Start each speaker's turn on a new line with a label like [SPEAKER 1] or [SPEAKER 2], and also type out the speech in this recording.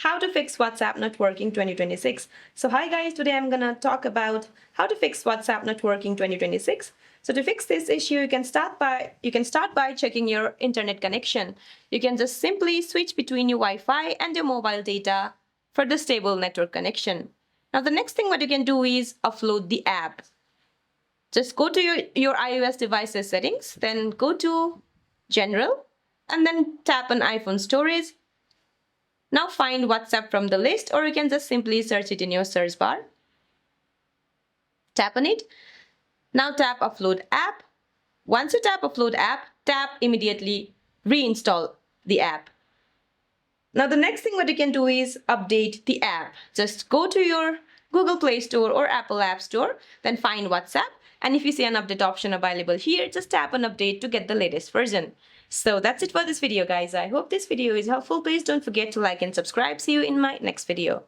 [SPEAKER 1] how to fix WhatsApp not working 2026. So hi guys, today I'm gonna talk about how to fix WhatsApp not working 2026. So to fix this issue, you can start by checking your internet connection. You can just simply switch between your Wi-Fi and your mobile data for the stable network connection. Now the next thing what you can do is upload the app. Just go to your iOS device's settings, then go to General, and then tap on iPhone storage. Now find WhatsApp from the list, or you can just simply search it in your search bar. Tap on it. Now tap Upload App. Once you tap Upload App, tap immediately reinstall the app. Now the next thing what you can do is update the app. Just go to your Google Play Store or Apple App Store, then find WhatsApp. And if you see an update option available here, just tap on update to get the latest version. So that's it for this video, guys. I hope this video is helpful. Please don't forget to like and subscribe. See you in my next video.